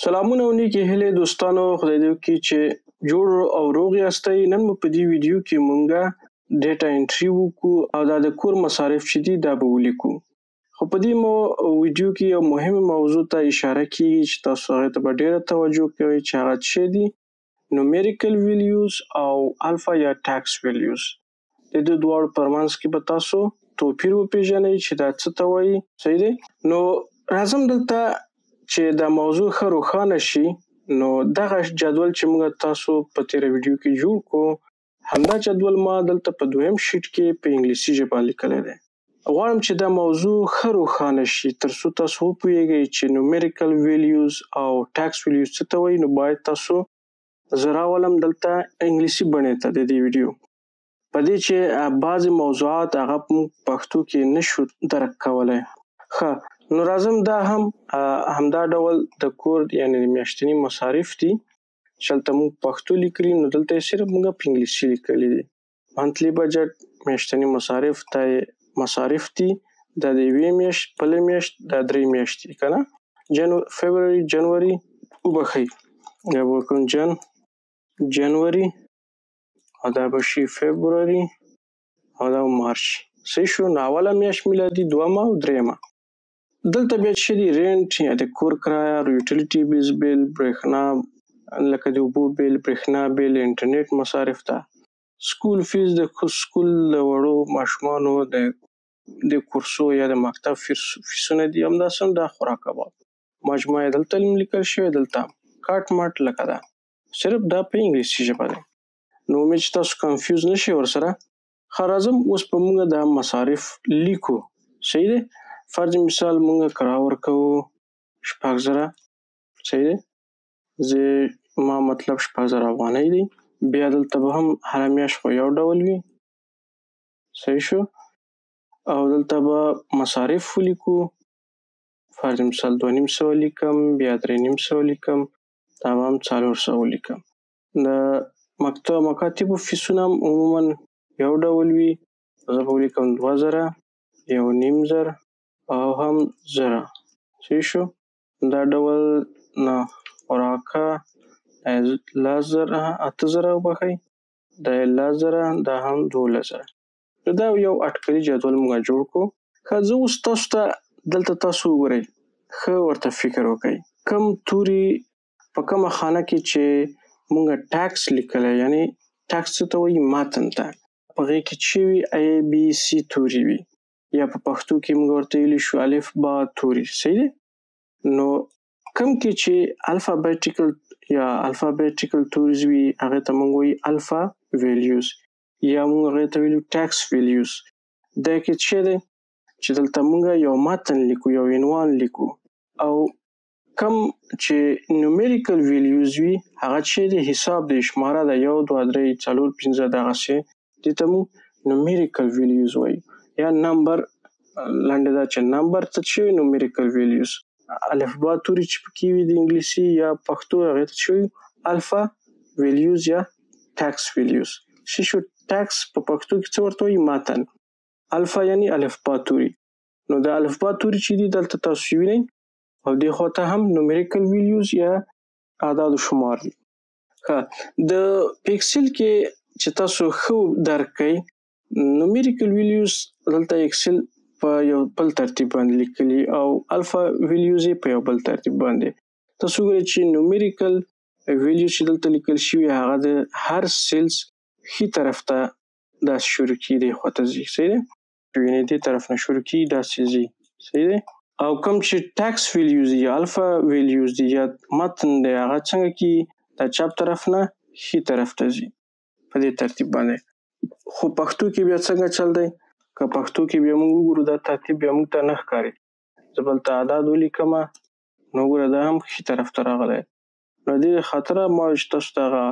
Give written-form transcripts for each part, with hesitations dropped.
سلامونه او نیکی هیله دوستانو، خدای دې وکړي چې جوړ او روغ یاستئ. نن مو په دې ویډیو کې مونږه ډیټا انټري وکړو او دا د کور مصارف چې دي دا به ولیکو. خو په دې ویډیو کې یو مهمه موضوع ته اشاره کیږي چې تاسو هغه ته به ډیره توجه کوئ چې هغه څه دي نومیریکل ویلیوز او الفا یا ټاکس ویلیوز. د دې دواړو پرمنځ کې به تاسو توپیر وپیژنئ چې دا څه ته وایي. صحیح دی؟ نو راځم دلته چې دا موضوع ښه روښانه شي. نو دغه جدول چې موږ تاسو په تیره ویډیو کې جوړ کو، همدا جدول ما دلته په دویم شیټ کې په انګلیسي ژبه لیکلی دی. غواړم چې دا موضوع ښه روښانه شي تر څو تاسو وپوهیږئ چې نومیریکل ویلیوز او ټاکس ویلیوز څه ته وایي. نو باید تاسو زه راولم دلته انګلیسي بڼې ته د دې ویډیو، په دې چې بعضې موضوعات هغه موږ پښتو کې نشو درک کولی. ښه، نو راځم دا همدا ډول د کور یعنې د میاشتني مصارف دي چې هلته موږ پښتو لیکلي، نو دلته یې صرف موږ په انګلیسي لیکلي دي. منتلي بجټ، میاشتني مصارف، دا مصارف دي، دا د یوې میاشت، بلې میاشت، دا درې میاشتې که نه، فبروري، جنوري، وبښئ یا به وکړم جنوري او دا به شي فبروري او دا مارچ. صحیح شو؟ نو اوله میاشت میلادي، دومه او دریمه. دلته بیا چې دی رینټ یا د کور کرایه، یوټیلیټي بیلز بیل، برېښنا لکه د اوبو بیل، برېښنا بیل، انټرنیټ مصارف ده، سکول فیس د سکول د وړو ماشومانو د کورسو یا د مکتب فیسونه دي، همداسې هم دا خوراک کباب. مجموعه یې دلته لیکل شوی، دلته کاټ ماټ لکه ده، صرف دا په انګلیسي ژبه دی. نو امید چې تاسو کنفیوز نشئ ورسره. ښه، راځم اوس به موږ دا مصارف لیکو. صحیح دی؟ فرض مثال موږ کرایه ورکوو 6,000. صحیح دی؟ ما مطلب 6,000 افغانۍ دی. بیا دلته به هم هره میاشت خو یو ډول وي. صحیح شو؟ او دلته به مصارف ولیکو. فرض مثال 2,500 لیکم، بیا 3,500 لیکم، دا به هم 400 ولیکم. د مکاتبو فیسونه هم عموما یو ډول وي. زه به ولیکم 2,000، 1,500 او هم 1,000. صحیح شو؟ دا ډول نه خوراکه 8,000 وبښئ، دا 10,000، دا هم 12,000. نو دا یو اټکلي جدول موږ جوړ کړو. ښه، زه اوس تاسو ته دلته تاسو وګورئ، ښه ورته فکر وکړئ کوم توري په کومه خانه کې چې موږ ټاکس لیکلی، یعنی ټاکس څه ته وایي؟ متن ته. په هغې کې چې وي ABC توري وي، یا په پښتو کې موږ ورته ویلی شو الف با توري. صحیح دی؟ نو کوم کې چې الفابیټیکل تورز وي هغې ته موږ وایي الفا ویلیوز، یا موږ هغې ته ویلو ټاکس ویلیوز. دا کې څه دی چې دلته موږ یو متن لیکو، یو عنوان لیکو. او کم چې نومیریکل ویلیوز وي هغه چې دی حساب د شماره ده، 1 2 3 4 5 دغسې، دې ته موږ نومیریکل ویلیوز وایو. یا نمبر، لنډه دا چې نمبر ته چې وي نومیریکل ویلیوز. الفبا توري چې پکې وي د انګلیسي یا پښتو هغې ته چې وي الفا ویلیوز یا ټاکس ویلیوز. څه شو؟ ټاکس په پښتو کې څه ورته وایي؟ متن. الفا یعنی الفبا توري. نو د الفبا توري چې دي دلته تاسو وینئ، او دې خوا ته هم نومیریکل ویلیوز یا اعداد و شمار دي. ښه، د پیکسل کې چې تاسو ښه درک کړئ، نومیریکل ویلیوز دلته اکسل په یو بل ترتیب باندې لیکلي او الفا ویلیوز یې په یو بل ترتیب باندې. تاسو وګورئ چې نومیریکل ویلیوز چې دلته لیکل شوي هغه د هر سیلز ښي طرف ته داسې شروع کیږي، دې خوا ته ځي. صحیح دی؟ وینئ دې طرف نه شروع کیږي، داسې ځي. صحیح دی؟ او کوم چې ټاکس ویلیوز دي یا الفا ویلیوز دي یا متن دی هغه څنګه کیږي؟ د چپ طرف نه ښي طرف ته ځي، په دې ترتیب باندې. خو پښتو کې بیا څنګه چل دی؟ که پښتو کې بیا موږ وګورو دا ترتیب بیا موږ ته نه ښکاري. زه به هلته اعداد ولیکمه، نو وګوره دا هم ښي طرف ته راغلی. نو دې خاطره ما چې تاسو ته هغه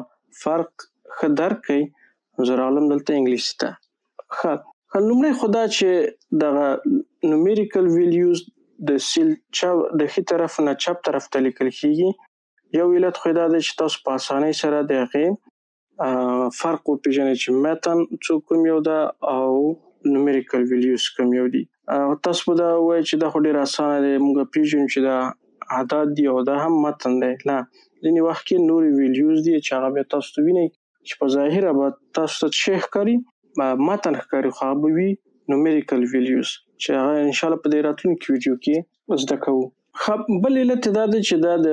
فرق ښه درک کړئ، زه راغلم دلته انګلیسي ته. ښه، لومړی خو دا چې دغه نومیریکل ویلیوز د سیل د ښي طرف نه چپ طرف ته لیکل کیږي. یو علت خو دا دی چې تاسو په اسانۍ سره د هغې فرق وپېژنئ چې متن کوم یو ده او نومیریکل ویلیوز کوم یو دي. تاسو به دا ووایئ چې دا خو ډېر اسانه دی، موږ پېژنو چې دا اعداد دي او دا هم متن دی. نه ځینې وخت کې نورې ویلیوز دي چې هغه بیا تاسو ته وینئ چې په ظاهره به تاسو ته شی ښکاري متن ښکاري خو هغه به وي نومیریکل ویلیوز چې هغه انشاءالله په دې راتلونکي ویډیو کې زده کوو. بل علت دا دی چې دا د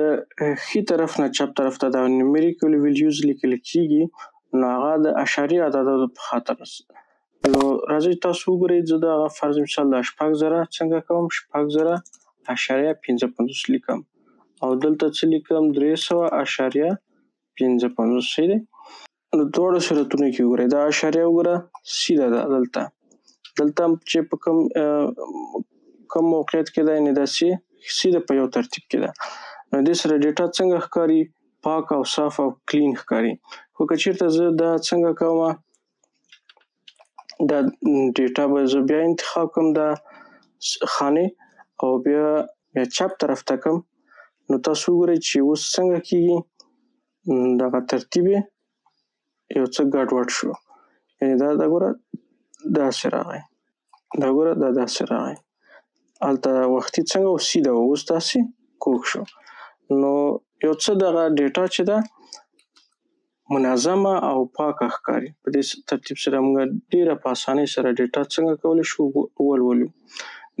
ښي طرف نه چپ طرف ته دا نومیریکل ویلیوز لیکل کیږي نو هغه د اشاریه عددونو په خاطر. نو راځئ تاسو وګورئ زه د هغه فرض مثال د 6000 څنګه کوم 6000.55 لیکم او دلته څه لیکم 300.55 صحیح دی. نو دواړو صورتونو کې وګورئ دا اشاریه وګوره سیده ده دلته چې په کوم موقعیت کې ده یعنې دا سیده په یو ترتیب کې ده. نو دې سره ډیټا څنګه ښکاري پاک او صاف او کلین ښکاري. خو که چېرته زه دا څنګه کوم دا ډیټا به زه بیا انتخاب کوم دا خانې او بیا چپ طرف ته کوم نو تاسو وګورئ چې اوس څنګه کېږي دغه ترتیب یو څه ګډوډ شو یعنې دا ګوره داسې راغی دا ګوره دا داسې راغی هلته وختي څنګه و سیده و اوس داسې کوږ شو. نو یو څه دغه ډیټا چې ده منظمه او پاکه ښکاري. په دې ترتیب سره موږ ډیره په اسانۍ سره ډیټا څنګه کولی شو ولولو.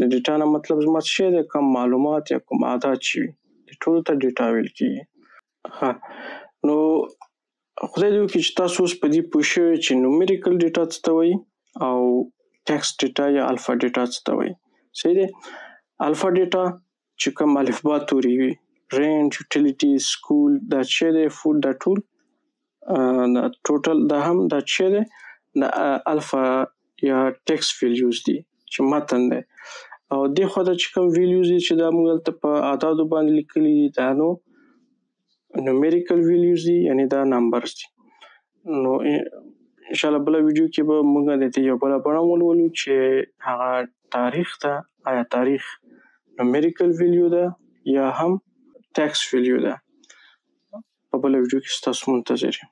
د ډیټا نه مطلب زما څه شی دی کوم معلومات یا کوم اعداد چې وي د ټولو ته ډیټا ویل کېږي. نو خدای دې وکړي چې تاسو اوس په دې پوه شوئ چې نومیریکل ډیټا څه ته وایي او ټیکسټ ډیټا یا الفا ډیټا څه ته وایي. صحیح دی. الفا ډیټا چې کوم الفبا توري وي رینج یوټیلیټي سکول دا چې دی فود دا ټول ټوټل دا هم دا چې دی د الفا یا ټیکسټ ویلیوز دي چې متن دی او دې خوا ته چې کوم ویلیوز دي چې دا موږ دلته په اعدادو باندې لیکلي دي دا نو نومیریکل ویلیوز دي یعنې دا نمبرز دي. نو انشاءالله بله ویډیو کې به موږ د دې یو بله بڼه ولولو چې هغه تاریخ ته آیا تاریخ نومیریکل ویلیو ده یا هم ټیکسټ ویلیو ده. په بله ویډیو کې ستاسو منتظر یم.